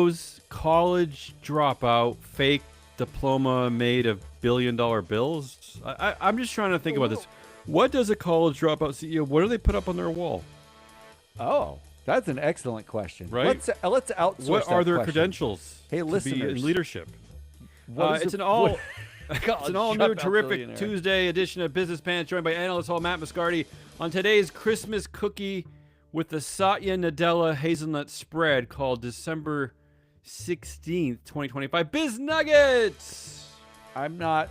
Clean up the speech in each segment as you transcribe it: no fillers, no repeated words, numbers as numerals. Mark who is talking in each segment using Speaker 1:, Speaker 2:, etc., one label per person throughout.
Speaker 1: those college dropout fake diploma made of billion-dollar bills? I'm just trying to think about this. What does a college dropout CEO? What do they put up on their wall?
Speaker 2: Oh, that's an excellent question.
Speaker 1: Right?
Speaker 2: Let's outsource.
Speaker 1: What are
Speaker 2: that
Speaker 1: their
Speaker 2: question.
Speaker 1: credentials?
Speaker 2: Hey,
Speaker 1: to be
Speaker 2: listeners.
Speaker 1: in leadership.
Speaker 2: What is
Speaker 1: It's
Speaker 2: it-
Speaker 1: an all.
Speaker 2: what-
Speaker 1: It's an all-new, terrific Tuesday edition of Business Pants, joined by analyst Hall Matt Moscardi on today's Christmas cookie with the Satya Nadella hazelnut spread called December 16th, 2025. Biz Nuggets!
Speaker 2: I'm not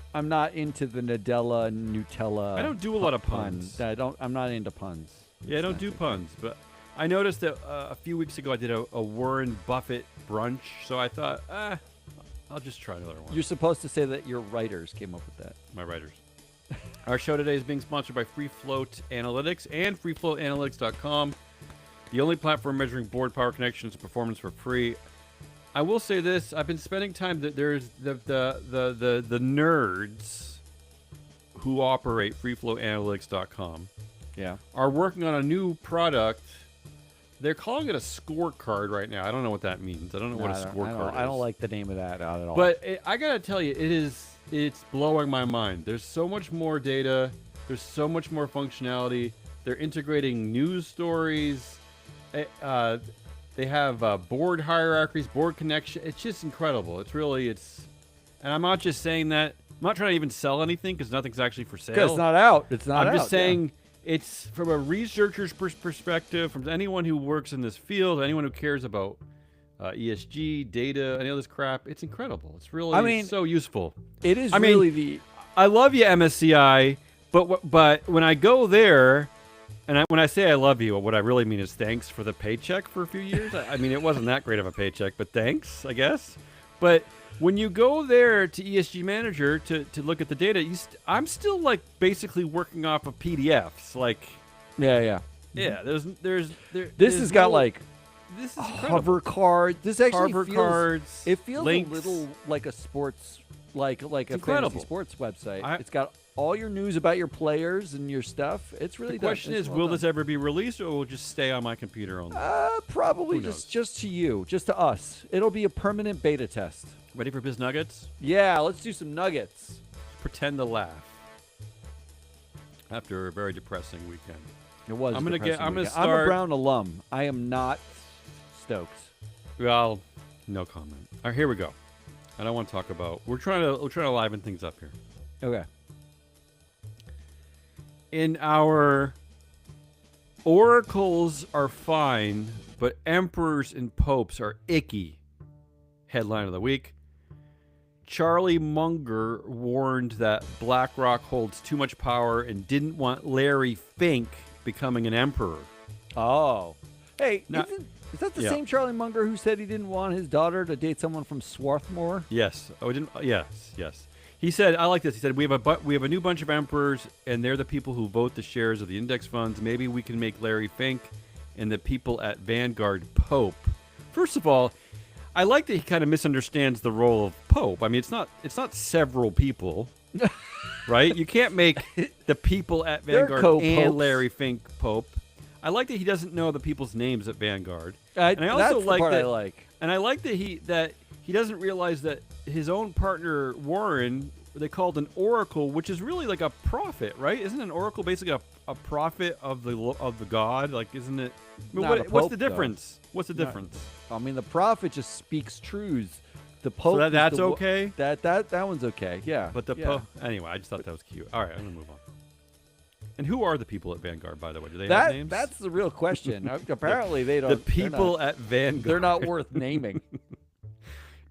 Speaker 2: into the Nadella Nutella.
Speaker 1: I don't do a lot of puns.
Speaker 2: I'm not into puns.
Speaker 1: Yeah, I don't do puns, but I noticed that a few weeks ago I did a Warren Buffett brunch, so I thought, I'll just try another one.
Speaker 2: You're supposed to say that your writers came up with that.
Speaker 1: My writers. Our show today is being sponsored by Free Float Analytics and FreeFloatAnalytics.com, the only platform measuring board power connections and performance for free. I will say this: I've been spending time. There's the nerds who operate FreeFloatAnalytics.com
Speaker 2: Yeah.
Speaker 1: are working on a new product. They're calling it a scorecard right now. I don't know what that means. I don't know what a scorecard is.
Speaker 2: I don't like the name of that at all.
Speaker 1: But I gotta tell you, it's blowing my mind. There's so much more data. There's so much more functionality. They're integrating news stories. They have board hierarchies, board connection. It's just incredible. And I'm not just saying that. I'm not trying to even sell anything because nothing's actually for sale.
Speaker 2: because it's not out. It's not out.
Speaker 1: I'm just saying it's from a researcher's perspective, from anyone who works in this field, anyone who cares about ESG, data, any of this crap. It's incredible. It's really so useful.
Speaker 2: It is
Speaker 1: I mean,
Speaker 2: really the.
Speaker 1: I love you, MSCI, but when I go there, and when I say I love you, what I really mean is thanks for the paycheck for a few years. I mean, it wasn't that great of a paycheck, but thanks, I guess. But when you go there to ESG Manager to look at the data, I'm still like basically working off of PDFs. Like,
Speaker 2: Yeah.
Speaker 1: This
Speaker 2: has got like
Speaker 1: this is
Speaker 2: hover cards. This actually
Speaker 1: Hover
Speaker 2: feels,
Speaker 1: cards,
Speaker 2: It feels
Speaker 1: links.
Speaker 2: a little like a sports, like a
Speaker 1: incredible.
Speaker 2: fantasy sports website.
Speaker 1: I-
Speaker 2: It's got all your news about your players and your stuff. It's really
Speaker 1: The question is, will this ever be released, or will it just stay on my computer only?
Speaker 2: probably
Speaker 1: Who knows?
Speaker 2: just to you, just to us. It'll be a permanent beta test.
Speaker 1: Ready for Biz Nuggets?
Speaker 2: Yeah, let's do some nuggets.
Speaker 1: Pretend to laugh after a very depressing weekend.
Speaker 2: It was.
Speaker 1: I'm gonna
Speaker 2: depressing
Speaker 1: I'm gonna
Speaker 2: weekend. I'm a
Speaker 1: start-
Speaker 2: Brown alum. I am not stoked.
Speaker 1: Well, no comment. All right, here we go. I don't want to talk about. We're trying to liven things up here.
Speaker 2: Okay.
Speaker 1: In our oracles are fine, but emperors and popes are icky. Headline of the week. Charlie Munger warned that BlackRock holds too much power and didn't want Larry Fink becoming an emperor.
Speaker 2: Oh. Hey,
Speaker 1: Now-
Speaker 2: is that the
Speaker 1: yeah.
Speaker 2: same Charlie Munger who said he didn't want his daughter to date someone from Swarthmore?
Speaker 1: Yes. Oh, didn't. Yes. He said, "I like this." He said, "We have a new bunch of emperors, and they're the people who vote the shares of the index funds. Maybe we can make Larry Fink and the people at Vanguard Pope." First of all, I like that he kind of misunderstands the role of Pope. I mean, it's not several people, right? You can't make the people at
Speaker 2: They're
Speaker 1: Vanguard
Speaker 2: co-popes.
Speaker 1: and Larry Fink Pope. I like that he doesn't know the people's names at Vanguard. And I also
Speaker 2: that's
Speaker 1: like
Speaker 2: the part
Speaker 1: that.
Speaker 2: I like.
Speaker 1: And I like that he doesn't realize that his own partner Warren, they called an oracle, which is really like a prophet, right? Isn't an oracle basically a prophet of the god? Like, isn't it? I mean,
Speaker 2: Not a
Speaker 1: what's
Speaker 2: pope,
Speaker 1: the
Speaker 2: though.
Speaker 1: difference? What's the difference?
Speaker 2: I mean, the prophet just speaks truths. The Pope.
Speaker 1: So
Speaker 2: is
Speaker 1: that's
Speaker 2: the wo-
Speaker 1: okay?
Speaker 2: That one's okay. Yeah.
Speaker 1: But the
Speaker 2: yeah.
Speaker 1: anyway, I just thought that was cute. All right, I'm gonna move on. And who are the people at Vanguard, by the way? Do they have names?
Speaker 2: That's the real question. Apparently, they don't.
Speaker 1: the people at Vanguard.
Speaker 2: They're not worth naming.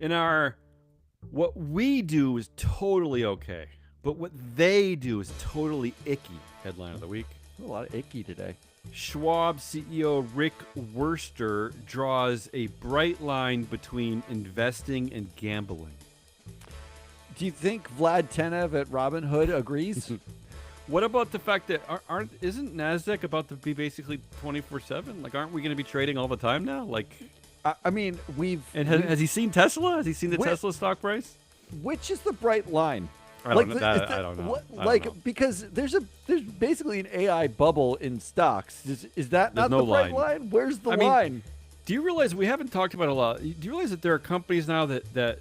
Speaker 1: In our, what we do is totally okay, but what they do is totally icky. Headline of the week.
Speaker 2: A lot of icky today.
Speaker 1: Schwab CEO Rick Wurster draws a bright line between investing and gambling.
Speaker 2: Do you think Vlad Tenev at Robinhood agrees?
Speaker 1: What about the fact that isn't Nasdaq about to be basically 24/7? Like, aren't we going to be trading all the time now? Like,
Speaker 2: I mean,
Speaker 1: has he seen Tesla? Has he seen the
Speaker 2: Wh-
Speaker 1: Tesla stock price?
Speaker 2: which is the bright line?
Speaker 1: I don't know. I don't know. I don't know.
Speaker 2: Because there's basically an AI bubble in stocks. Is that
Speaker 1: There's
Speaker 2: not
Speaker 1: no
Speaker 2: the bright
Speaker 1: line.
Speaker 2: line? Where's the
Speaker 1: I mean,
Speaker 2: line?
Speaker 1: Do you realize we haven't talked about it a lot? Do you realize that there are companies now that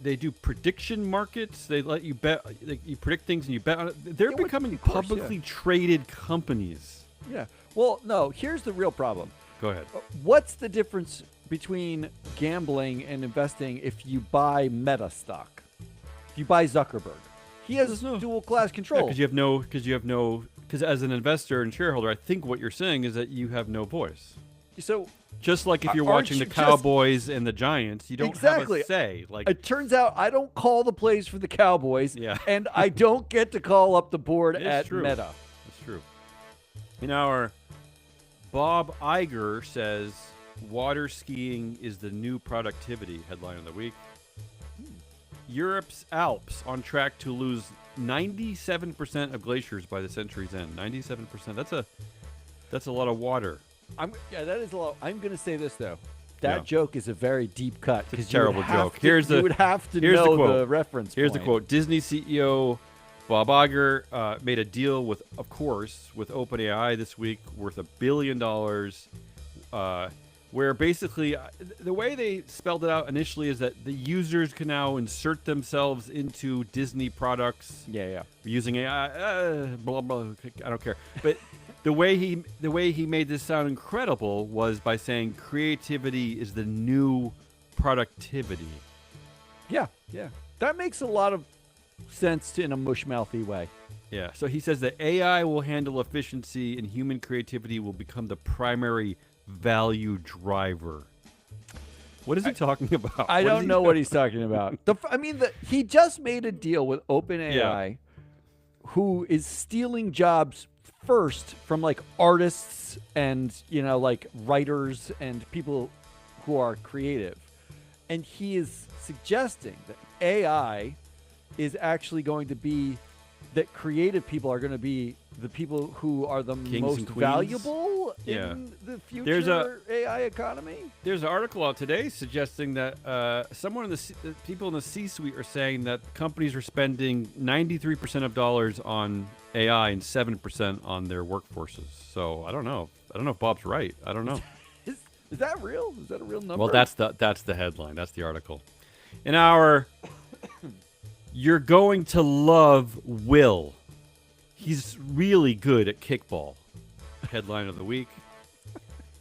Speaker 1: they do prediction markets? They let you bet, like, you predict things and you bet on it. They're
Speaker 2: Yeah,
Speaker 1: becoming
Speaker 2: of course,
Speaker 1: publicly traded companies.
Speaker 2: Yeah. Well, no. Here's the real problem.
Speaker 1: Go ahead.
Speaker 2: What's the difference between gambling and investing if you buy Meta stock? If you buy Zuckerberg, he has
Speaker 1: There's no-
Speaker 2: dual class control.
Speaker 1: Because as an investor and shareholder, I think what you're saying is that you have no voice.
Speaker 2: So
Speaker 1: Just like if you're
Speaker 2: Aren't
Speaker 1: watching the
Speaker 2: you just-
Speaker 1: Cowboys and the Giants, you don't
Speaker 2: Exactly.
Speaker 1: have a say. Like,
Speaker 2: it turns out I don't call the plays for the Cowboys,
Speaker 1: Yeah.
Speaker 2: and I don't get to call up the board
Speaker 1: It's
Speaker 2: at
Speaker 1: true.
Speaker 2: Meta.
Speaker 1: that's true. In our Bob Iger says, water skiing is the new productivity, headline of the week. Europe's Alps on track to lose 97% of glaciers by the century's end. 97%. That's a lot of water.
Speaker 2: That is a lot. I'm going to say this though. That
Speaker 1: Yeah.
Speaker 2: joke is a very deep cut
Speaker 1: It's
Speaker 2: because
Speaker 1: a terrible joke.
Speaker 2: You
Speaker 1: Here's the
Speaker 2: would have to
Speaker 1: here's the
Speaker 2: know
Speaker 1: quote.
Speaker 2: the reference.
Speaker 1: Here's the
Speaker 2: point.
Speaker 1: quote. Disney CEO Bob Iger made a deal with OpenAI this week worth $1 billion, where basically the way they spelled it out initially is that the users can now insert themselves into Disney products
Speaker 2: Yeah.
Speaker 1: using AI. Blah blah. I don't care. But the way he made this sound incredible was by saying creativity is the new productivity.
Speaker 2: Yeah. That makes a lot of sense in a mushmouthy way.
Speaker 1: Yeah. So he says that AI will handle efficiency and human creativity will become the primary value driver. What is he talking about?
Speaker 2: I
Speaker 1: What is
Speaker 2: don't
Speaker 1: he-
Speaker 2: know what he's talking about. He just made a deal with OpenAI,
Speaker 1: Yeah.
Speaker 2: who is stealing jobs first from like artists and like writers and people who are creative, and he is suggesting that AI is actually going to be that creative people are going to be the people who are the
Speaker 1: Kings
Speaker 2: most
Speaker 1: and queens?
Speaker 2: valuable
Speaker 1: Yeah.
Speaker 2: in the future
Speaker 1: There's
Speaker 2: AI economy.
Speaker 1: There's an article out today suggesting that someone in the people in the C-suite are saying that companies are spending 93% of dollars on AI and 7% on their workforces. So I don't know. I don't know if Bob's right. I don't know.
Speaker 2: Is that real? Is that a real number?
Speaker 1: Well, that's the headline. That's the article. In our, you're going to love Will. He's really good at kickball. Headline of the week.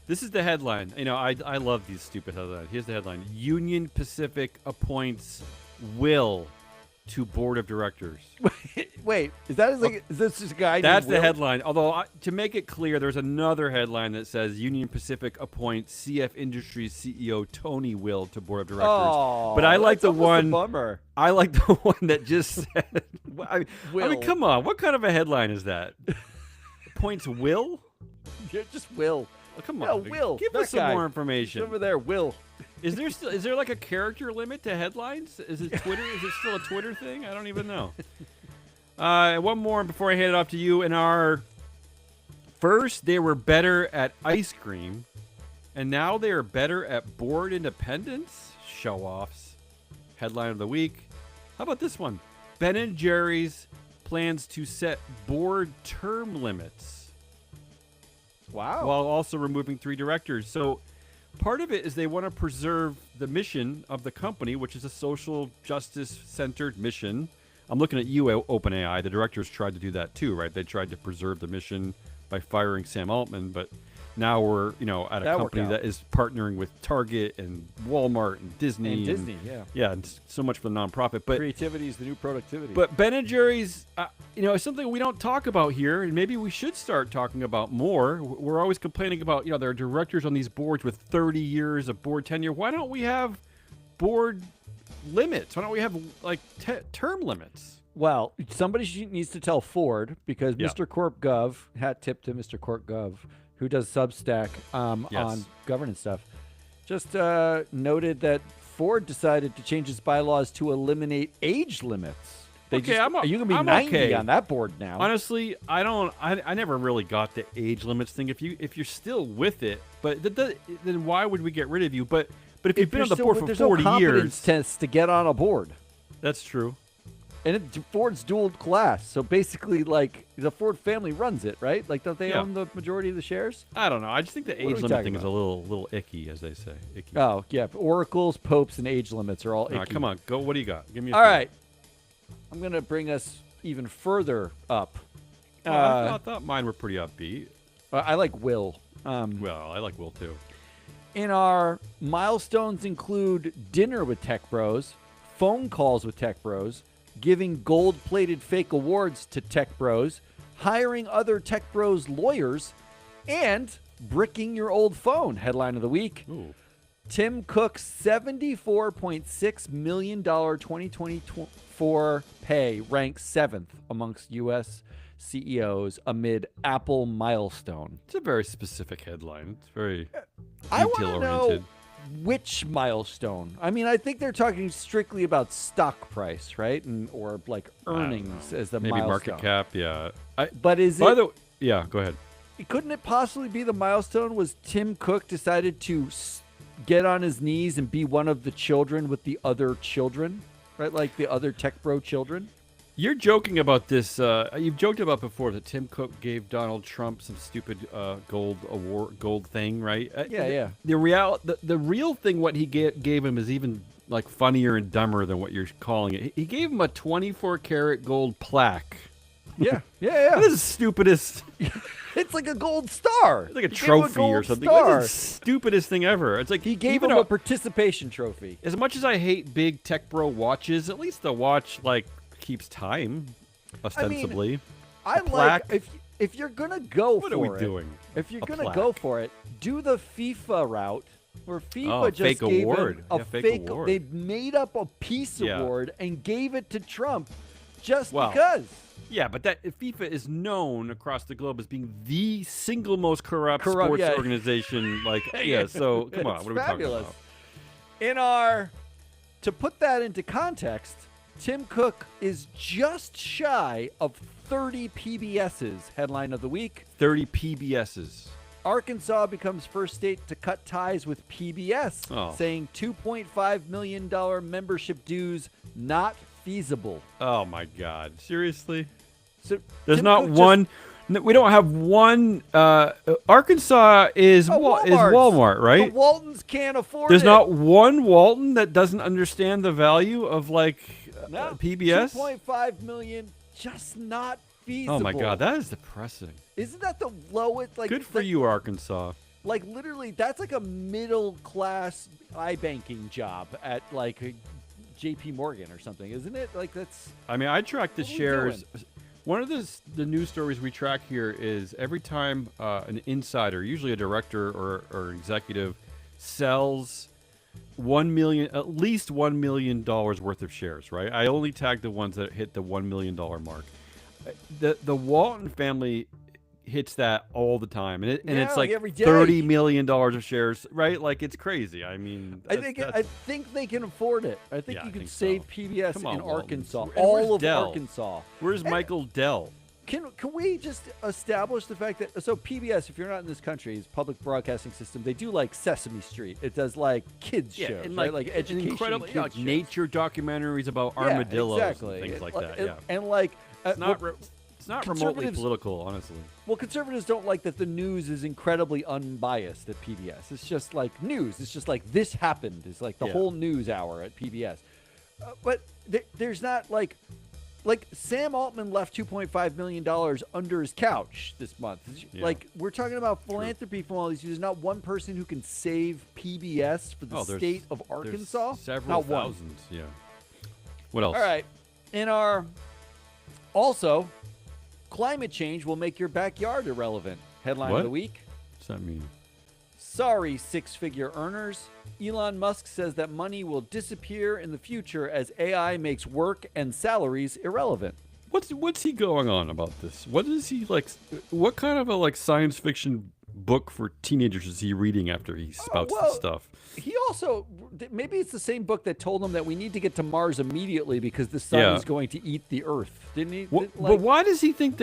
Speaker 1: This is the headline. I love these stupid headlines. Here's the headline: Union Pacific appoints Will to board of directors.
Speaker 2: Wait, is this just a guy?
Speaker 1: That's
Speaker 2: named
Speaker 1: the
Speaker 2: Will?
Speaker 1: headline. Although, to make it clear, there's another headline that says Union Pacific appoints CF Industries CEO Tony Will to board of directors.
Speaker 2: Oh,
Speaker 1: but I like
Speaker 2: that's
Speaker 1: the
Speaker 2: almost a
Speaker 1: one.
Speaker 2: bummer.
Speaker 1: I like the one that just said. I mean,
Speaker 2: Will.
Speaker 1: come on. What kind of a headline is that? Appoints Will?
Speaker 2: You're just Will.
Speaker 1: Oh, come
Speaker 2: No,
Speaker 1: on.
Speaker 2: Will,
Speaker 1: Give
Speaker 2: that
Speaker 1: us some
Speaker 2: guy.
Speaker 1: more
Speaker 2: He's
Speaker 1: information.
Speaker 2: over there, Will.
Speaker 1: Is there like a character limit to headlines? Is it Twitter? Is it still a Twitter thing? I don't even know. One more before I hand it off to you. In our first, they were better at ice cream, and now they are better at board independence. Show-offs. Headline of the week. How about this one? Ben and Jerry's plans to set board term limits,
Speaker 2: Wow.
Speaker 1: while also removing 3 directors. So part of it is they want to preserve the mission of the company, which is a social justice-centered mission. I'm looking at you, OpenAI. The directors tried to do that too, right? They tried to preserve the mission by firing Sam Altman, but now we're, at a
Speaker 2: That worked
Speaker 1: company
Speaker 2: out.
Speaker 1: that is partnering with Target and Walmart and Disney.
Speaker 2: And Disney, yeah.
Speaker 1: Yeah, and so much for the nonprofit. But
Speaker 2: Creativity is the new productivity.
Speaker 1: but Ben and Jerry's, is something we don't talk about here, and maybe we should start talking about more. We're always complaining about, there are directors on these boards with 30 years of board tenure. Why don't we have board limits? Why don't we have term limits?
Speaker 2: well, somebody needs to tell Ford because
Speaker 1: Yeah.
Speaker 2: Mr. Corp Gov, hat tip to Mr. Corp Gov, who does Substack
Speaker 1: Yes.
Speaker 2: on governance stuff, just noted that Ford decided to change its bylaws to eliminate age limits.
Speaker 1: Okay,
Speaker 2: you can be
Speaker 1: I'm
Speaker 2: 90
Speaker 1: okay.
Speaker 2: on that board now.
Speaker 1: Honestly, I never really got the age limits thing. If you're still with it, but then why would we get rid of you? But if you've been on the board for
Speaker 2: there's
Speaker 1: 40
Speaker 2: no competence
Speaker 1: years,
Speaker 2: test to get on a board.
Speaker 1: that's true.
Speaker 2: Ford's dual class, so basically, like the Ford family runs it, right? Like, don't they
Speaker 1: Yeah.
Speaker 2: own the majority of the shares?
Speaker 1: I don't know. I just think the
Speaker 2: What are we
Speaker 1: age limit
Speaker 2: talking
Speaker 1: thing is a
Speaker 2: about?
Speaker 1: little icky, as they say. Icky.
Speaker 2: Oh yeah, oracles, popes, and age limits are all.
Speaker 1: All right,
Speaker 2: icky.
Speaker 1: come on, go. What do you got? Give me.
Speaker 2: All right, I'm gonna bring us even further up.
Speaker 1: I thought mine were pretty upbeat.
Speaker 2: I like Will.
Speaker 1: Well, I like Will too.
Speaker 2: In our milestones include dinner with Tech Bros, phone calls with Tech Bros, giving gold-plated fake awards to Tech Bros, hiring other Tech Bros lawyers, and bricking your old phone. Headline of the week.
Speaker 1: Ooh.
Speaker 2: Tim Cook's $74.6 million 2024 pay ranks 7th amongst U.S. CEOs amid Apple milestone.
Speaker 1: It's a very specific headline. It's very
Speaker 2: I want to
Speaker 1: detail-oriented.
Speaker 2: know which milestone. I mean, I think they're talking strictly about stock price, right? Or like
Speaker 1: I don't
Speaker 2: earnings
Speaker 1: know.
Speaker 2: as the
Speaker 1: Maybe
Speaker 2: milestone.
Speaker 1: market cap. Yeah.
Speaker 2: But is
Speaker 1: By
Speaker 2: it?
Speaker 1: the yeah, go ahead.
Speaker 2: Couldn't it possibly be the milestone was Tim Cook decided to get on his knees and be one of the children with the other children, right? Like the other Tech Bro children.
Speaker 1: You're joking about this. You've joked about before that Tim Cook gave Donald Trump some stupid gold thing, right?
Speaker 2: Yeah.
Speaker 1: The real thing, what he gave him is even like funnier and dumber than what you're calling it. He gave him a 24 karat gold plaque.
Speaker 2: Yeah.
Speaker 1: That is the stupidest.
Speaker 2: It's like a gold star.
Speaker 1: It's like a
Speaker 2: He gave him
Speaker 1: trophy or
Speaker 2: gold
Speaker 1: something.
Speaker 2: star.
Speaker 1: That's the stupidest thing ever. It's like
Speaker 2: He gave
Speaker 1: even
Speaker 2: him a participation trophy.
Speaker 1: as much as I hate big Tech Bro watches, at least the watch like keeps time, ostensibly.
Speaker 2: I
Speaker 1: plaque?
Speaker 2: like if you're gonna go
Speaker 1: What
Speaker 2: for
Speaker 1: are we
Speaker 2: it.
Speaker 1: doing?
Speaker 2: If you're
Speaker 1: A
Speaker 2: gonna go
Speaker 1: plaque.
Speaker 2: for it, do the FIFA route where FIFA
Speaker 1: Oh,
Speaker 2: just
Speaker 1: fake
Speaker 2: gave
Speaker 1: award.
Speaker 2: him a
Speaker 1: Yeah, fake award.
Speaker 2: They made up a peace
Speaker 1: Yeah.
Speaker 2: award and gave it to Trump just
Speaker 1: Wow.
Speaker 2: because.
Speaker 1: Yeah, but that FIFA is known across the globe as being the single most corrupt
Speaker 2: Corrupt,
Speaker 1: sports
Speaker 2: yeah.
Speaker 1: organization. Like, yeah. So come on,
Speaker 2: It's
Speaker 1: what are we
Speaker 2: fabulous.
Speaker 1: talking about?
Speaker 2: In our, to put that into context, Tim Cook is just shy of 30 PBSs. Headline of the week.
Speaker 1: 30 PBSs.
Speaker 2: Arkansas becomes first state to cut ties with PBS,
Speaker 1: Oh.
Speaker 2: saying $2.5 million membership dues not feasible.
Speaker 1: Oh my God! Seriously?
Speaker 2: So
Speaker 1: There's
Speaker 2: Tim
Speaker 1: not
Speaker 2: Cook just-
Speaker 1: one. We don't have one. Arkansas is
Speaker 2: Walmart's.
Speaker 1: Walmart,
Speaker 2: The
Speaker 1: right?
Speaker 2: Waltons can't afford
Speaker 1: There's
Speaker 2: it.
Speaker 1: not one Walton that doesn't understand the value of like
Speaker 2: No,
Speaker 1: PBS.
Speaker 2: 2.5 million, just not feasible.
Speaker 1: Oh my God, that is depressing.
Speaker 2: Isn't that the lowest? Like
Speaker 1: Good for
Speaker 2: that-
Speaker 1: you, Arkansas.
Speaker 2: Like literally, that's like a middle class iBanking job at like a J.P. Morgan or something, isn't it? Like that's.
Speaker 1: I mean, I track the
Speaker 2: What are we
Speaker 1: shares. One of the news stories we track here is every time an insider, usually a director or executive, sells at least $1 million worth of shares. Right? I only tag the ones that hit the $1 million mark. The Walton family hits that all the time, and
Speaker 2: Yeah,
Speaker 1: it's
Speaker 2: like
Speaker 1: like
Speaker 2: every day.
Speaker 1: $30 million of shares. Right? Like it's crazy. I mean,
Speaker 2: I think they can afford it. I think
Speaker 1: Yeah,
Speaker 2: you
Speaker 1: I
Speaker 2: can
Speaker 1: think
Speaker 2: save
Speaker 1: so.
Speaker 2: PBS
Speaker 1: Come on,
Speaker 2: in
Speaker 1: Waltons.
Speaker 2: Arkansas,
Speaker 1: And where's
Speaker 2: all of
Speaker 1: Dell?
Speaker 2: Arkansas.
Speaker 1: where's Michael Dell?
Speaker 2: Can we just establish the fact that PBS, if you're not in this country, is public broadcasting system. They do like Sesame Street. It does like kids shows,
Speaker 1: and
Speaker 2: right? Like education,
Speaker 1: incredible,
Speaker 2: kids
Speaker 1: like
Speaker 2: shows.
Speaker 1: nature documentaries about
Speaker 2: Yeah,
Speaker 1: armadillos
Speaker 2: exactly.
Speaker 1: and things like
Speaker 2: And-
Speaker 1: that.
Speaker 2: and-
Speaker 1: Yeah,
Speaker 2: and like
Speaker 1: it's not
Speaker 2: well,
Speaker 1: it's not remotely
Speaker 2: conservatives-
Speaker 1: political, honestly.
Speaker 2: well, conservatives don't like that the news is incredibly unbiased at PBS. It's just like news. It's just like this happened. It's like the
Speaker 1: Yeah.
Speaker 2: whole news hour at PBS. But there's not like Sam Altman left $2.5 million under his couch this month.
Speaker 1: Yeah.
Speaker 2: Like we're talking about philanthropy from all these. There's not one person who can save PBS for the
Speaker 1: There's-
Speaker 2: state of
Speaker 1: there's
Speaker 2: Arkansas.
Speaker 1: several
Speaker 2: Not one.
Speaker 1: thousands. Yeah. What else?
Speaker 2: All right. In our also, climate change will make your backyard irrelevant. Headline
Speaker 1: What?
Speaker 2: of the week.
Speaker 1: What's that mean?
Speaker 2: Sorry, six-figure earners. Elon Musk says that money will disappear in the future as AI makes work and salaries irrelevant.
Speaker 1: What's he going on about this? What is he like? What kind of a like science fiction book for teenagers is he reading after he spouts
Speaker 2: well,
Speaker 1: this stuff?
Speaker 2: He also, maybe it's the same book that told him that we need to get to Mars immediately because the sun
Speaker 1: Yeah.
Speaker 2: is going to eat the Earth. Didn't he?
Speaker 1: But why does he think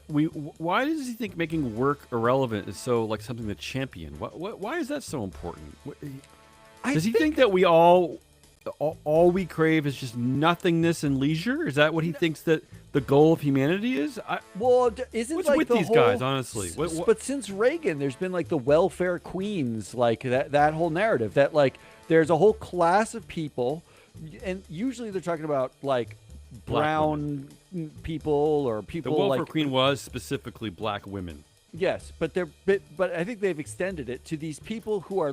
Speaker 1: why does he think making work irrelevant is so like something to champion? Why is that so important? Does he think that we all all we crave is just nothingness and leisure? Is that what he thinks that the goal of humanity is?
Speaker 2: Well, isn't
Speaker 1: What's
Speaker 2: like
Speaker 1: with
Speaker 2: the
Speaker 1: these
Speaker 2: whole,
Speaker 1: guys, honestly?
Speaker 2: But since Reagan, there's been like the welfare queens, like that whole narrative that like there's a whole class of people, and usually they're talking about like
Speaker 1: Black
Speaker 2: brown people or
Speaker 1: the
Speaker 2: people
Speaker 1: welfare
Speaker 2: like
Speaker 1: queen was specifically black women.
Speaker 2: yes, but but I think they've extended it to these people who are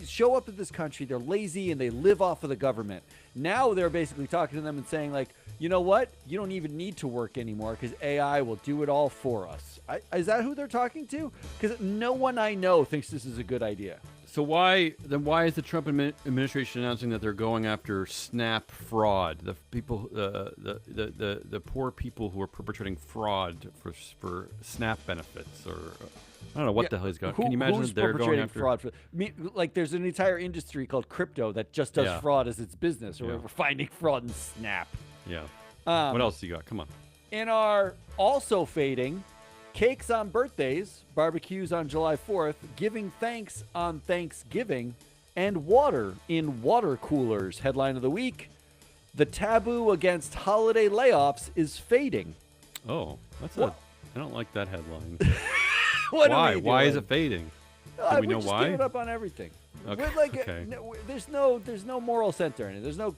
Speaker 2: show up in this country, they're lazy and they live off of the government. Now they're basically talking to them and saying like, you know what? You don't even need to work anymore because AI will do it all for us. Is that who they're talking to? Because no one I know thinks this is a good idea.
Speaker 1: So why is the Trump administration announcing that they're going after SNAP fraud? The people, the poor people who are perpetrating fraud for SNAP benefits, or I don't know what the hell he's got. Can you imagine
Speaker 2: who's
Speaker 1: that they're going
Speaker 2: perpetrating
Speaker 1: after
Speaker 2: fraud? Like, there's an entire industry called crypto that just does
Speaker 1: Yeah.
Speaker 2: fraud as its business, or
Speaker 1: Yeah.
Speaker 2: we're finding fraud in Snap.
Speaker 1: Yeah.
Speaker 2: Um,
Speaker 1: What else you got? Come on.
Speaker 2: In our also fading, cakes on birthdays, barbecues on July 4th, giving thanks on Thanksgiving, and water in water coolers. Headline of the week: the taboo against holiday layoffs is fading.
Speaker 1: Oh, that's
Speaker 2: What?
Speaker 1: I don't like that headline.
Speaker 2: What are
Speaker 1: Why?
Speaker 2: we
Speaker 1: Why is
Speaker 2: doing?
Speaker 1: it fading? Do we
Speaker 2: We're
Speaker 1: know
Speaker 2: just
Speaker 1: why?
Speaker 2: giving up on everything.
Speaker 1: Okay,
Speaker 2: We're like,
Speaker 1: okay.
Speaker 2: there's no moral center in it. There's no.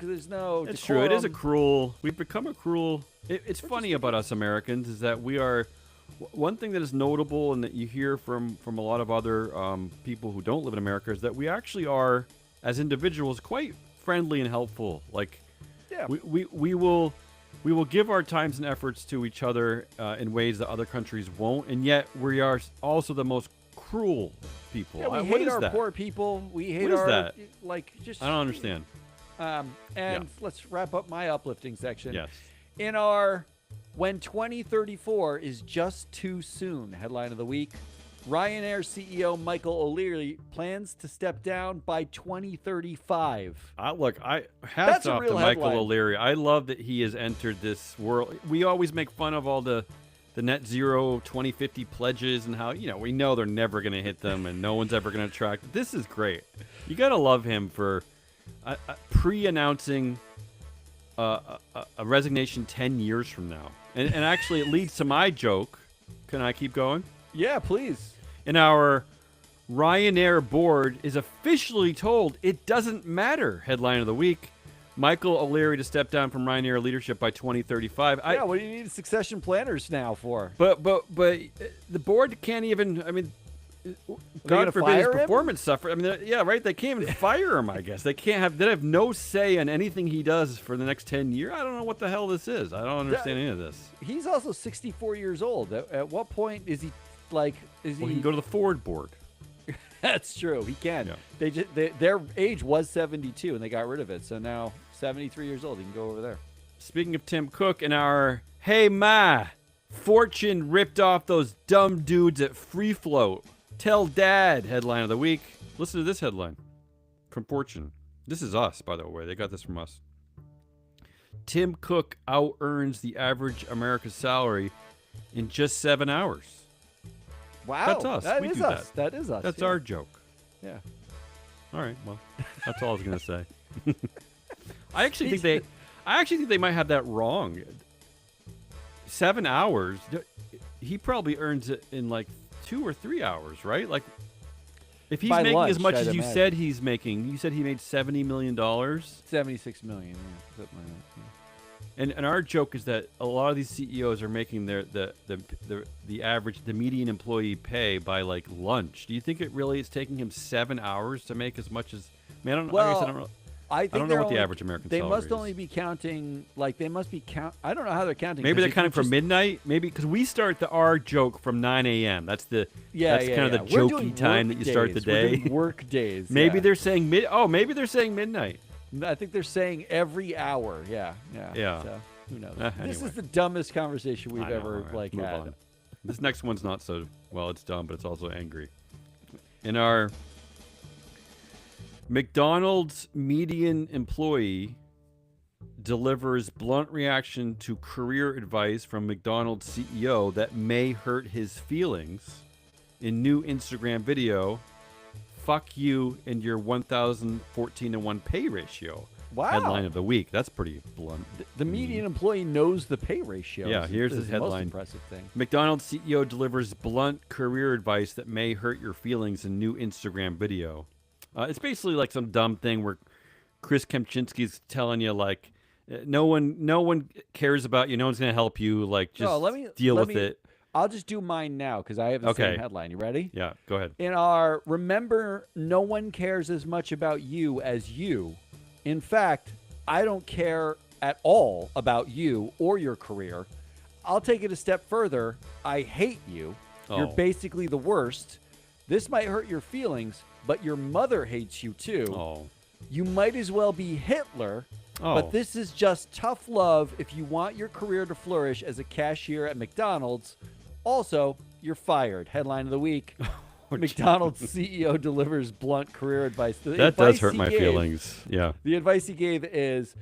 Speaker 1: It's true. It is a
Speaker 2: decorum.
Speaker 1: cruel. We've become a cruel. It's funny about us Americans is that we are. One thing that is notable and that you hear from a lot of other people who don't live in America is that we actually are, as individuals, quite friendly and helpful. Like,
Speaker 2: Yeah.
Speaker 1: we will give our times and efforts to each other in ways that other countries won't, and yet we are also the most cruel people.
Speaker 2: Yeah, we
Speaker 1: What
Speaker 2: hate
Speaker 1: is
Speaker 2: our
Speaker 1: that?
Speaker 2: poor people. We hate
Speaker 1: What is
Speaker 2: our
Speaker 1: that?
Speaker 2: like just.
Speaker 1: I don't understand.
Speaker 2: And
Speaker 1: Yeah.
Speaker 2: let's wrap up my uplifting section.
Speaker 1: Yes.
Speaker 2: In our when 2034 is just too soon headline of the week, Ryanair CEO Michael O'Leary plans to step down by 2035.
Speaker 1: Look, hats
Speaker 2: That's a
Speaker 1: off to
Speaker 2: real
Speaker 1: Michael
Speaker 2: headline.
Speaker 1: O'Leary. I love that he has entered this world. We always make fun of all the net zero 2050 pledges and how we know they're never going to hit them and no one's ever going to track. This is great. You got to love him for pre-announcing a resignation 10 years from now. And actually, it leads to my joke. Can I keep going?
Speaker 2: Yeah, please.
Speaker 1: And our Ryanair board is officially told it doesn't matter. Headline of the week: Michael O'Leary to step down from Ryanair leadership by 2035.
Speaker 2: Yeah, what do you need succession planners now for?
Speaker 1: But the board can't even. I mean,
Speaker 2: gonna
Speaker 1: God forbid his
Speaker 2: fire him?
Speaker 1: performance suffer. I mean, yeah, right. They can't even fire him. I guess they can't have. They have no say in anything he does for the next 10 years. I don't know what the hell this is. I don't understand any of this.
Speaker 2: He's also 64 years old. At what point is he like? Is
Speaker 1: Well,
Speaker 2: he?
Speaker 1: he can go to the Ford board.
Speaker 2: That's true. He can.
Speaker 1: Yeah.
Speaker 2: Their age was 72, and they got rid of it. So now 73 years old. He can go over there.
Speaker 1: Speaking of Tim Cook and our Hey Ma, Fortune ripped off those dumb dudes at Free Float. Tell Dad, headline of the week. Listen to this headline from Fortune. This is us, by the way. They got this from us. Tim Cook out-earns the average America's salary in just 7 hours.
Speaker 2: Wow,
Speaker 1: That's us.
Speaker 2: That
Speaker 1: We
Speaker 2: is
Speaker 1: do
Speaker 2: us.
Speaker 1: that.
Speaker 2: That is us.
Speaker 1: That's
Speaker 2: yeah.
Speaker 1: our joke.
Speaker 2: Yeah.
Speaker 1: All right, well, that's all I was going to say. I actually think they might have that wrong. 7 hours. He probably earns it in like 2 or 3 hours, right? Like, if he's
Speaker 2: By
Speaker 1: making as
Speaker 2: lunch,
Speaker 1: much
Speaker 2: I'd
Speaker 1: as you
Speaker 2: imagine.
Speaker 1: said he's making, you said he made $70 million.
Speaker 2: 76 million. Yeah, something like that. Yeah.
Speaker 1: And our joke is that a lot of these CEOs are making the average, the median employee pay by like lunch. Do you think it really is taking him 7 hours to make as much as? I mean, I don't. I guess I don't know.
Speaker 2: I think
Speaker 1: I don't know
Speaker 2: they're
Speaker 1: what the
Speaker 2: only-
Speaker 1: average American
Speaker 2: They
Speaker 1: salary
Speaker 2: must
Speaker 1: is.
Speaker 2: only be counting. Like they must be count. I don't know how they're counting.
Speaker 1: Maybe
Speaker 2: 'cause
Speaker 1: they're
Speaker 2: if
Speaker 1: counting
Speaker 2: you
Speaker 1: from
Speaker 2: just-
Speaker 1: midnight. Maybe because we start our joke from 9 a.m. That's the
Speaker 2: Yeah,
Speaker 1: that's
Speaker 2: yeah,
Speaker 1: kind
Speaker 2: yeah.
Speaker 1: of the
Speaker 2: We're
Speaker 1: jokey
Speaker 2: doing
Speaker 1: time
Speaker 2: work
Speaker 1: that you start the
Speaker 2: days. We're
Speaker 1: day.
Speaker 2: doing work days.
Speaker 1: Maybe
Speaker 2: yeah.
Speaker 1: they're saying maybe they're saying midnight.
Speaker 2: I think they're saying every hour. Yeah, yeah.
Speaker 1: Yeah.
Speaker 2: So, who knows?
Speaker 1: Anyway.
Speaker 2: This is the dumbest conversation we've
Speaker 1: I know,
Speaker 2: ever
Speaker 1: all right,
Speaker 2: like
Speaker 1: move
Speaker 2: had.
Speaker 1: on. This next one's not so well. It's dumb, but it's also angry. In our McDonald's median employee delivers blunt reaction to career advice from McDonald's CEO that may hurt his feelings in new Instagram video. Fuck you and your 1,014-1 pay ratio.
Speaker 2: Wow.
Speaker 1: headline of the week. That's pretty blunt.
Speaker 2: The median employee knows the pay ratio.
Speaker 1: Yeah, here's
Speaker 2: This
Speaker 1: his
Speaker 2: is the most
Speaker 1: headline.
Speaker 2: impressive thing.
Speaker 1: McDonald's CEO delivers blunt career advice that may hurt your feelings in new Instagram video. It's basically like some dumb thing where Chris Kempczinski's telling you like, no one cares about you. No one's gonna help you. Like, just deal with it.
Speaker 2: I'll just do mine now because I have the
Speaker 1: Okay.
Speaker 2: same headline. You ready?
Speaker 1: Yeah, go ahead.
Speaker 2: In our remember, no one cares as much about you as you. In fact, I don't care at all about you or your career. I'll take it a step further. I hate you. You're
Speaker 1: Oh.
Speaker 2: basically the worst. This might hurt your feelings, but your mother hates you too.
Speaker 1: Oh,
Speaker 2: You might as well be Hitler.
Speaker 1: Oh.
Speaker 2: But this is just tough love if you want your career to flourish as a cashier at McDonald's. Also, you're fired. Headline of the week. McDonald's CEO delivers blunt career advice. The
Speaker 1: that does
Speaker 2: advice
Speaker 1: hurt
Speaker 2: he
Speaker 1: my
Speaker 2: gave-
Speaker 1: feelings. Yeah.
Speaker 2: The advice he gave is,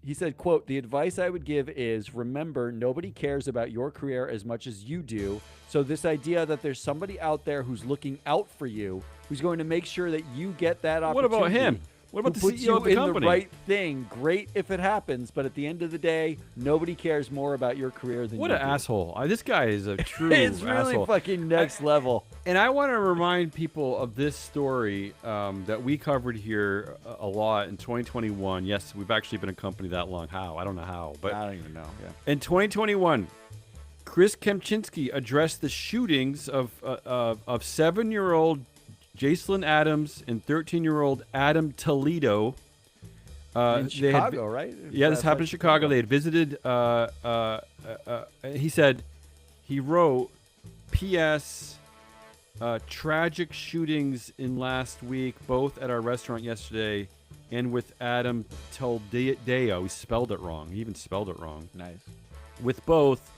Speaker 2: he said, quote, the advice I would give is, remember, nobody cares about your career as much as you do. So this idea that there's somebody out there who's looking out for you, who's going to make sure that you get that
Speaker 1: What
Speaker 2: opportunity.
Speaker 1: about him? What about
Speaker 2: who
Speaker 1: the
Speaker 2: puts
Speaker 1: CEO
Speaker 2: you
Speaker 1: of the
Speaker 2: in
Speaker 1: company?
Speaker 2: the right thing? Great if it happens, but at the end of the day, nobody cares more about your career than
Speaker 1: What
Speaker 2: you
Speaker 1: an
Speaker 2: do.
Speaker 1: asshole! This guy is a true
Speaker 2: It's really
Speaker 1: asshole.
Speaker 2: fucking next level.
Speaker 1: And I want to remind people of this story that we covered here a lot in 2021. Yes, we've actually been a company that long. How? I don't know how. But
Speaker 2: I don't even know. Yeah.
Speaker 1: in 2021, Chris Kempczinski addressed the shootings of 7-year-old Jacelyn Adams and 13-year-old Adam Toledo.
Speaker 2: In Chicago, right?
Speaker 1: Yeah, this
Speaker 2: That's
Speaker 1: happened in
Speaker 2: like
Speaker 1: Chicago. They had visited. He said, he wrote, P.S. Tragic shootings in last week, both at our restaurant yesterday and with Adam Toldeo. He spelled it wrong. He even spelled it wrong.
Speaker 2: Nice.
Speaker 1: With both,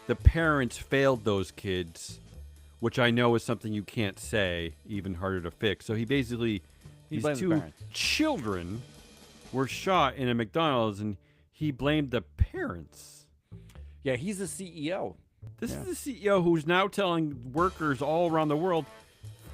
Speaker 1: the parents failed those kids, which I know is something you can't say, even harder to fix. So he basically,
Speaker 2: He
Speaker 1: these
Speaker 2: blamed the
Speaker 1: two
Speaker 2: parents.
Speaker 1: children were shot in a McDonald's, and he blamed the parents.
Speaker 2: Yeah, he's the CEO.
Speaker 1: This is the CEO who's now telling workers all around the world,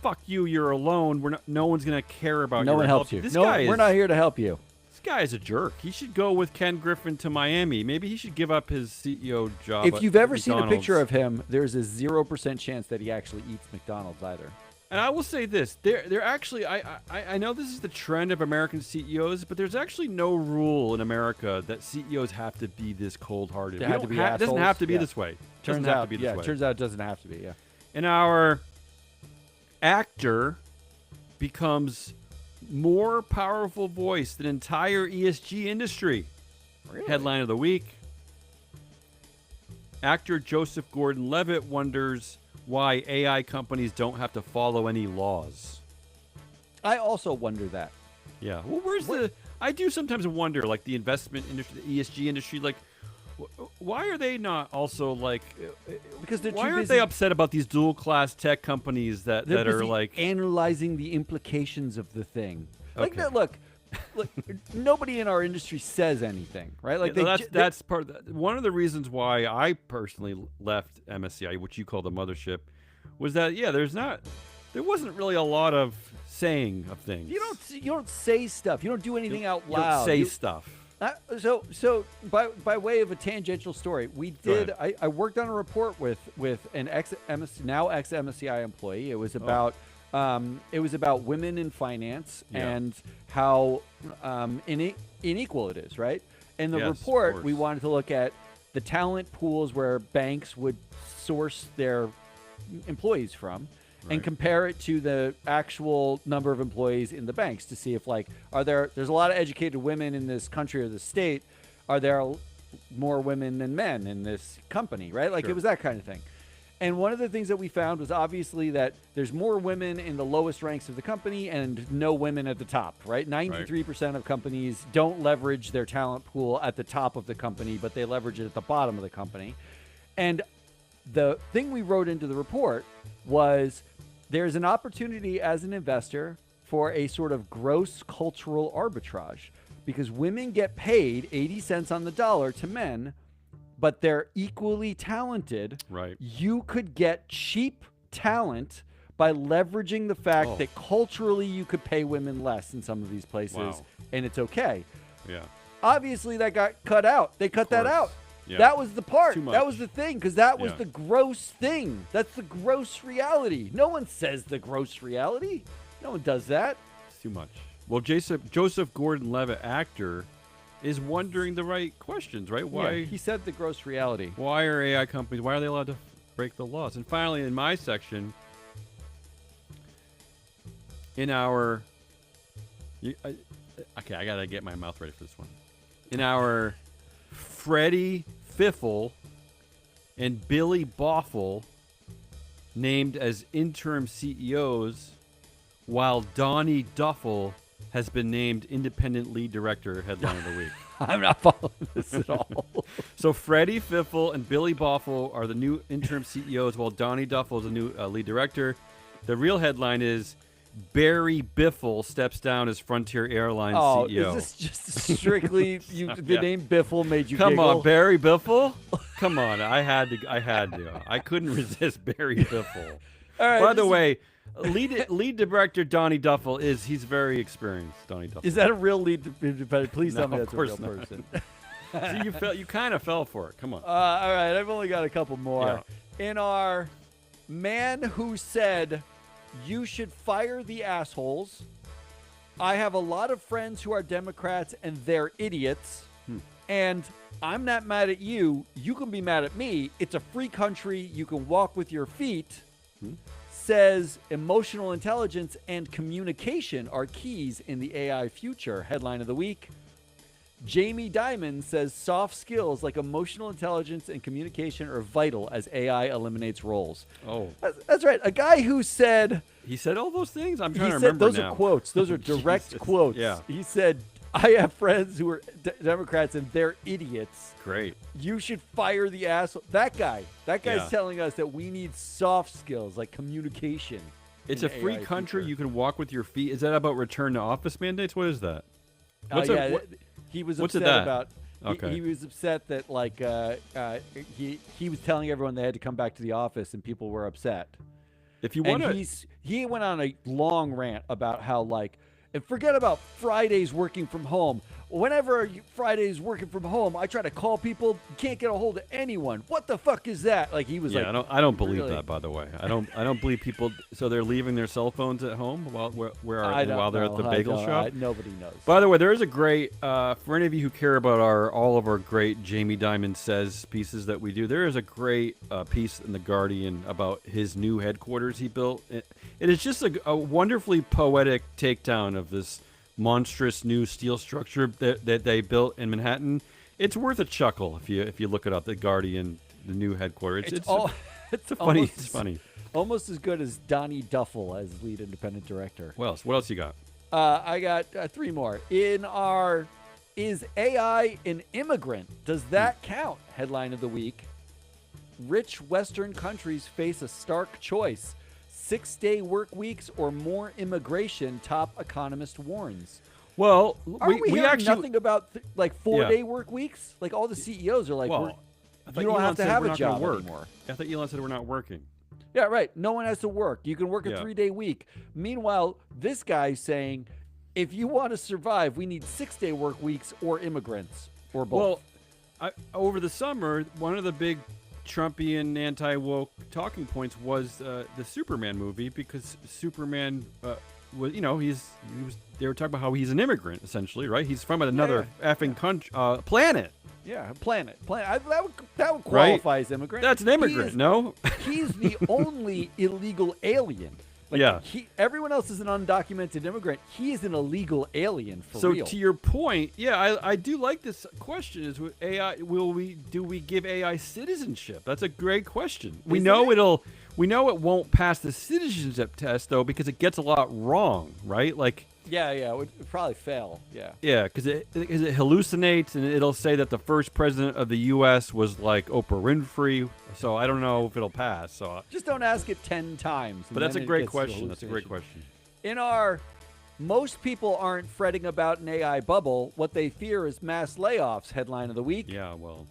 Speaker 1: "Fuck you, you're alone. No one's gonna care about you.
Speaker 2: No
Speaker 1: or
Speaker 2: one
Speaker 1: help
Speaker 2: helps you.
Speaker 1: This
Speaker 2: No,
Speaker 1: guy
Speaker 2: we're
Speaker 1: is,
Speaker 2: not here to help you.
Speaker 1: This guy is a jerk. He should go with Ken Griffin to Miami. Maybe he should give up his CEO job.
Speaker 2: If
Speaker 1: at
Speaker 2: you've ever seen a
Speaker 1: McDonald's.
Speaker 2: picture of him, there's a 0% chance that he actually eats McDonald's either.
Speaker 1: And I will say this: they're actually, I know this is the trend of American CEOs, but there's actually no rule in America that CEOs have to be this cold-hearted.
Speaker 2: They
Speaker 1: We
Speaker 2: have
Speaker 1: don't
Speaker 2: to be
Speaker 1: it doesn't have
Speaker 2: assholes?
Speaker 1: to be
Speaker 2: Yeah.
Speaker 1: this way.
Speaker 2: Turns
Speaker 1: doesn't have
Speaker 2: out,
Speaker 1: to be this
Speaker 2: yeah,
Speaker 1: way.
Speaker 2: turns out it doesn't have to be. Yeah.
Speaker 1: And our actor becomes more powerful voice than entire ESG industry.
Speaker 2: Really?
Speaker 1: Headline of the week. Actor Joseph Gordon-Levitt wonders why AI companies don't have to follow any laws.
Speaker 2: I also wonder that.
Speaker 1: Yeah. Well, where's the? I do sometimes wonder, like the investment industry, the ESG industry, like, why are they not also like?
Speaker 2: Because they're
Speaker 1: Why
Speaker 2: too
Speaker 1: aren't
Speaker 2: busy.
Speaker 1: they upset about these dual-class tech companies that
Speaker 2: They're
Speaker 1: are
Speaker 2: busy
Speaker 1: like?
Speaker 2: analyzing the implications of the thing. Like
Speaker 1: Okay.
Speaker 2: that. Look, nobody in our industry says anything, right? Like
Speaker 1: Yeah,
Speaker 2: they,
Speaker 1: that's part of one of the reasons why I personally left MSCI, which you call the mothership, was that there wasn't really a lot of saying of things.
Speaker 2: you don't say stuff. You don't do anything out
Speaker 1: You don't
Speaker 2: loud.
Speaker 1: say
Speaker 2: You-
Speaker 1: stuff.
Speaker 2: So by way of a tangential story, we
Speaker 1: Go
Speaker 2: did. I worked on a report with an ex MSCI employee. It was about women in finance
Speaker 1: Yeah.
Speaker 2: and how unequal it is, right? In the
Speaker 1: Yes, of
Speaker 2: report, we
Speaker 1: course.
Speaker 2: wanted to look at the talent pools where banks would source their employees from. And
Speaker 1: Right.
Speaker 2: compare it to the actual number of employees in the banks to see if there's a lot of educated women in this country or this state. Are there more women than men in this company, right? Like
Speaker 1: Sure.
Speaker 2: it was that kind of thing. And one of the things that we found was obviously that there's more women in the lowest ranks of the company and no women at the top, right? 93% of companies don't leverage their talent pool at the top of the company, but they leverage it at the bottom of the company. And the thing we wrote into the report was there's an opportunity as an investor for a sort of gross cultural arbitrage because women get paid 80 cents on the dollar to men, but they're equally talented.
Speaker 1: Right.
Speaker 2: You could get cheap talent by leveraging the fact
Speaker 1: Oh.
Speaker 2: that culturally you could pay women less in some of these places,
Speaker 1: Wow.
Speaker 2: and it's okay.
Speaker 1: Yeah.
Speaker 2: Obviously, that got cut out. They cut that
Speaker 1: course.
Speaker 2: out.
Speaker 1: Yeah.
Speaker 2: That was the part.
Speaker 1: Too much.
Speaker 2: That was the thing, because that was
Speaker 1: Yeah.
Speaker 2: the gross thing. That's the gross reality. No one says the gross reality. No one does that.
Speaker 1: It's too much. Well, Joseph Gordon-Levitt, actor, is wondering the right questions, right? Why
Speaker 2: Yeah, he said the gross reality.
Speaker 1: why are AI companies, why are they allowed to break the laws? And finally, in my section, in our okay, I gotta get my mouth ready for this one. In our Freddie Fiffle and Billy Boffle named as interim CEOs, while Donnie Duffel has been named independent lead director, headline of the week.
Speaker 2: I'm not following this at all.
Speaker 1: So Freddie Fiffle and Billy Boffle are the new interim CEOs, while Donnie Duffel is the new lead director. The real headline is Barry Biffle steps down as Frontier Airlines
Speaker 2: Oh,
Speaker 1: CEO.
Speaker 2: is this just strictly the
Speaker 1: Yeah.
Speaker 2: name Biffle made you
Speaker 1: Come
Speaker 2: giggle?
Speaker 1: on, Barry Biffle. Come on, I had to. I couldn't resist Barry Biffle.
Speaker 2: All right,
Speaker 1: By the
Speaker 2: this
Speaker 1: way, lead director Donnie Duffel he's very experienced. Donnie Duffel.
Speaker 2: is that a real lead independent? Please tell
Speaker 1: No,
Speaker 2: me
Speaker 1: of
Speaker 2: that's a real
Speaker 1: course not.
Speaker 2: person.
Speaker 1: See, you kind of fell for it. Come on.
Speaker 2: All right, I've only got a couple more.
Speaker 1: Yeah.
Speaker 2: In our man who said you should fire the assholes, I have a lot of friends who are Democrats and they're idiots. And I'm not mad at you. You can be mad at me. It's a free country. You can walk with your feet. Says emotional intelligence and communication are keys in the AI future. Headline of the week. Jamie Dimon says soft skills like emotional intelligence and communication are vital as AI eliminates roles.
Speaker 1: Oh,
Speaker 2: That's right. A guy who said,
Speaker 1: he said all those things. I'm
Speaker 2: he
Speaker 1: trying to
Speaker 2: said
Speaker 1: remember
Speaker 2: those
Speaker 1: now.
Speaker 2: are quotes. Those are direct
Speaker 1: Jesus.
Speaker 2: quotes.
Speaker 1: Yeah.
Speaker 2: He said, I have friends who are Democrats and they're idiots.
Speaker 1: Great.
Speaker 2: You should fire the asshole. That guy's
Speaker 1: Yeah.
Speaker 2: telling us that we need soft skills like communication.
Speaker 1: It's
Speaker 2: in
Speaker 1: a
Speaker 2: the
Speaker 1: free
Speaker 2: AI
Speaker 1: country.
Speaker 2: future.
Speaker 1: You can walk with your feet. Is that about return to office mandates? What is that? What's
Speaker 2: yeah,
Speaker 1: what-
Speaker 2: he was
Speaker 1: what's
Speaker 2: upset
Speaker 1: that?
Speaker 2: about.
Speaker 1: Okay.
Speaker 2: He was upset that he was telling everyone they had to come back to the office and people were upset.
Speaker 1: If you want
Speaker 2: And
Speaker 1: to,
Speaker 2: he went on a long rant about how and forget about Fridays working from home. Whenever Friday's working from home, I try to call people, can't get a hold of anyone. What the fuck is that? Like he was
Speaker 1: yeah,
Speaker 2: like,
Speaker 1: I don't believe
Speaker 2: really-
Speaker 1: that. By the way, I don't believe people. So they're leaving their cell phones at home while
Speaker 2: I don't
Speaker 1: while they're at
Speaker 2: know.
Speaker 1: the
Speaker 2: I
Speaker 1: bagel
Speaker 2: don't-
Speaker 1: shop.
Speaker 2: nobody knows.
Speaker 1: By the way, there is a great for any of you who care about all of our great Jamie Dimon Says pieces that we do. There is a great piece in the Guardian about his new headquarters he built. It is just a wonderfully poetic takedown of this monstrous new steel structure that they built in Manhattan. It's worth a chuckle if you look it up. The Guardian, the new headquarters.
Speaker 2: It's
Speaker 1: It's funny.
Speaker 2: almost
Speaker 1: It's funny.
Speaker 2: almost as good as Donnie Duffel as lead independent director.
Speaker 1: What else you got?
Speaker 2: I got three more. In our Is AI an immigrant? Does that count? Headline of the week. Rich Western countries face a stark choice. 6-day work weeks or more immigration, top economist warns.
Speaker 1: Well,
Speaker 2: Aren't we, hearing
Speaker 1: actually
Speaker 2: nothing about 4-day work weeks? Like all the CEOs are like,
Speaker 1: Well, I thought
Speaker 2: you don't
Speaker 1: Elon
Speaker 2: have to
Speaker 1: said
Speaker 2: have
Speaker 1: we're
Speaker 2: a
Speaker 1: not gonna
Speaker 2: job
Speaker 1: work.
Speaker 2: anymore.
Speaker 1: I thought Elon said we're not working.
Speaker 2: Yeah, right. No one has to work. You can work a
Speaker 1: Yeah.
Speaker 2: 3-day week. Meanwhile, this guy's saying, if you want to survive, we need 6-day work weeks or immigrants or both.
Speaker 1: Well, over the summer, one of the big Trumpian anti-woke talking points was the Superman movie, because Superman was, they were talking about how he's an immigrant essentially, right? He's from another effing country, planet.
Speaker 2: Yeah, planet. That would
Speaker 1: Right?
Speaker 2: qualify as immigrant.
Speaker 1: That's an immigrant, no?
Speaker 2: He's the only illegal alien. Like,
Speaker 1: Yeah.
Speaker 2: Everyone else is an undocumented immigrant. He is an illegal alien for
Speaker 1: So
Speaker 2: real.
Speaker 1: to your point, yeah, I do like this question. Is with AI, do we give AI citizenship? That's a great question. We
Speaker 2: Isn't
Speaker 1: know
Speaker 2: it?
Speaker 1: we know it won't pass the citizenship test though, because it gets a lot wrong, right? Like,
Speaker 2: yeah, it would probably fail. Yeah.
Speaker 1: yeah, because it hallucinates, and it'll say that the first president of the U.S. was like Oprah Winfrey. So I don't know if it'll pass. So,
Speaker 2: Just don't ask it 10 times. and
Speaker 1: but that's a
Speaker 2: then it
Speaker 1: great
Speaker 2: gets to
Speaker 1: question. That's a great
Speaker 2: hallucination.
Speaker 1: question.
Speaker 2: In our most people aren't fretting about an AI bubble. What they fear is mass layoffs. Headline of the week.
Speaker 1: Yeah, well,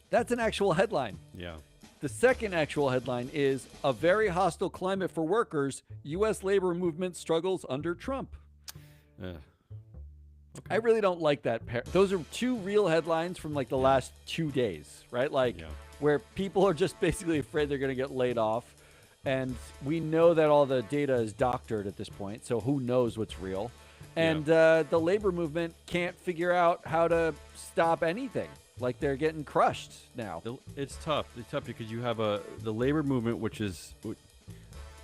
Speaker 2: That's an actual headline.
Speaker 1: yeah.
Speaker 2: The second actual headline is a very hostile climate for workers. U.S. labor movement struggles under Trump. I really don't like that. Those are two real headlines from like the last 2 days, right? Like where people are just basically afraid they're going to get laid off. And we know that all the data is doctored at this point, so who knows what's real. And the labor movement can't figure out how to stop anything. Like they're getting crushed now.
Speaker 1: It's tough. It's tough because you have the labor movement, which is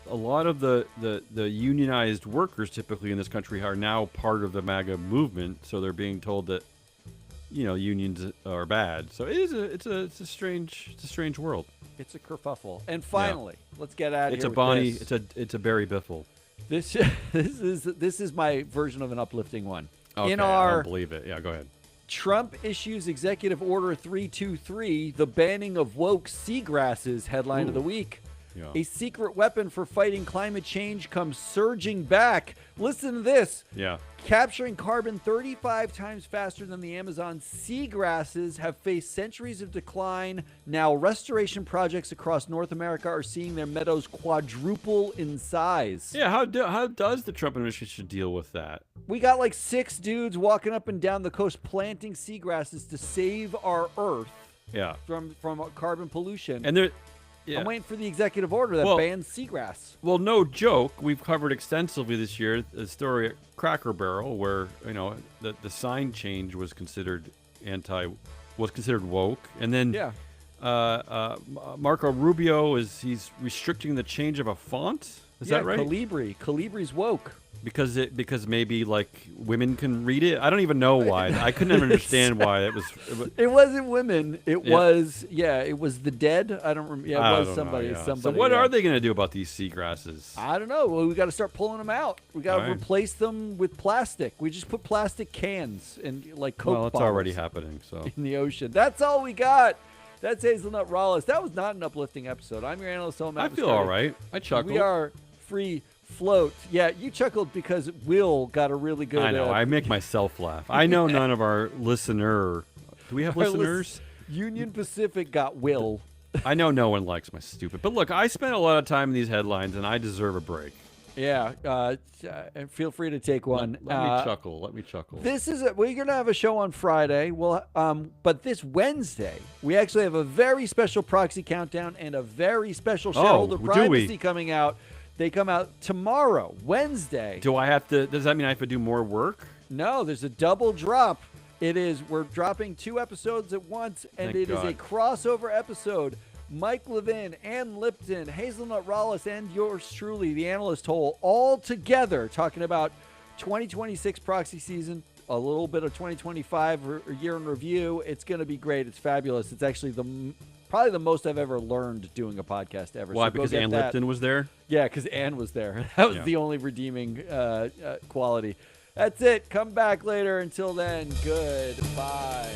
Speaker 1: a lot of the unionized workers typically in this country are now part of the MAGA movement. So they're being told that, unions are bad. So it's a strange world.
Speaker 2: It's a kerfuffle. And finally, let's get out of
Speaker 1: It's
Speaker 2: here.
Speaker 1: a Bonnie.
Speaker 2: With
Speaker 1: It's a Barry Biffle.
Speaker 2: this is my version of an uplifting one.
Speaker 1: Okay,
Speaker 2: In
Speaker 1: I
Speaker 2: our
Speaker 1: don't believe it. Yeah, go ahead.
Speaker 2: Trump issues Executive Order 323, the banning of woke seagrasses headline of the week.
Speaker 1: Yeah.
Speaker 2: A secret weapon for fighting climate change comes surging back. Listen to this.
Speaker 1: Yeah.
Speaker 2: Capturing carbon 35 times faster than the Amazon seagrasses have faced centuries of decline. Now, restoration projects across North America are seeing their meadows quadruple in size.
Speaker 1: Yeah. How does the Trump administration deal with that?
Speaker 2: We got like 6 dudes walking up and down the coast planting seagrasses to save our Earth
Speaker 1: Yeah.
Speaker 2: from carbon pollution.
Speaker 1: And there. Yeah.
Speaker 2: I'm waiting for the executive order that bans seagrass.
Speaker 1: Well, no joke. We've covered extensively this year the story at Cracker Barrel, where the sign change was considered woke, and then Marco Rubio he's restricting the change of a font. Is that right?
Speaker 2: Calibri's woke.
Speaker 1: Because maybe like women can read it. I don't even know why. I couldn't even understand why it was.
Speaker 2: It wasn't women. It was the dead. I don't remember. Yeah, it was somebody.
Speaker 1: So what
Speaker 2: yeah.
Speaker 1: are they going to do about these seagrasses?
Speaker 2: I don't know. Well, we got to start pulling them out. We got to replace them with plastic. We just put plastic cans and like Coke
Speaker 1: Well, it's
Speaker 2: bottles
Speaker 1: already happening. So
Speaker 2: in the ocean. That's all we got. That's Hazelnut Rawless. That was not an uplifting episode. I'm your analyst, Matt.
Speaker 1: I feel all right. I chuckled.
Speaker 2: We are free float. Yeah, you chuckled because Will got a really good.
Speaker 1: I know. I make myself laugh. I know none of our listener. Do we have listeners?
Speaker 2: Union Pacific got Will.
Speaker 1: I know no one likes my stupid. But look, I spent a lot of time in these headlines, and I deserve a break.
Speaker 2: Yeah. Feel free to take one.
Speaker 1: Let me chuckle. Let me chuckle.
Speaker 2: We're gonna have a show on Friday. But this Wednesday we actually have a very special proxy countdown and a very special shareholder privacy coming out. They come out tomorrow, Wednesday.
Speaker 1: Does that mean I have to do more work?
Speaker 2: No, there's a double drop. We're dropping 2 episodes at once, and
Speaker 1: Thank
Speaker 2: it
Speaker 1: God.
Speaker 2: is a crossover episode. Mike Levin, Ann Lipton, Hazelnut Rawless, and yours truly, the Analyst Hole, all together talking about 2026 proxy season, a little bit of 2025 year in review. It's going to be great. It's fabulous. It's actually probably the most I've ever learned doing a podcast ever.
Speaker 1: Why?
Speaker 2: So
Speaker 1: Because Ann Lipton was there?
Speaker 2: Yeah, because Ann was there. That was the only redeeming quality. That's it. Come back later. Until then, goodbye.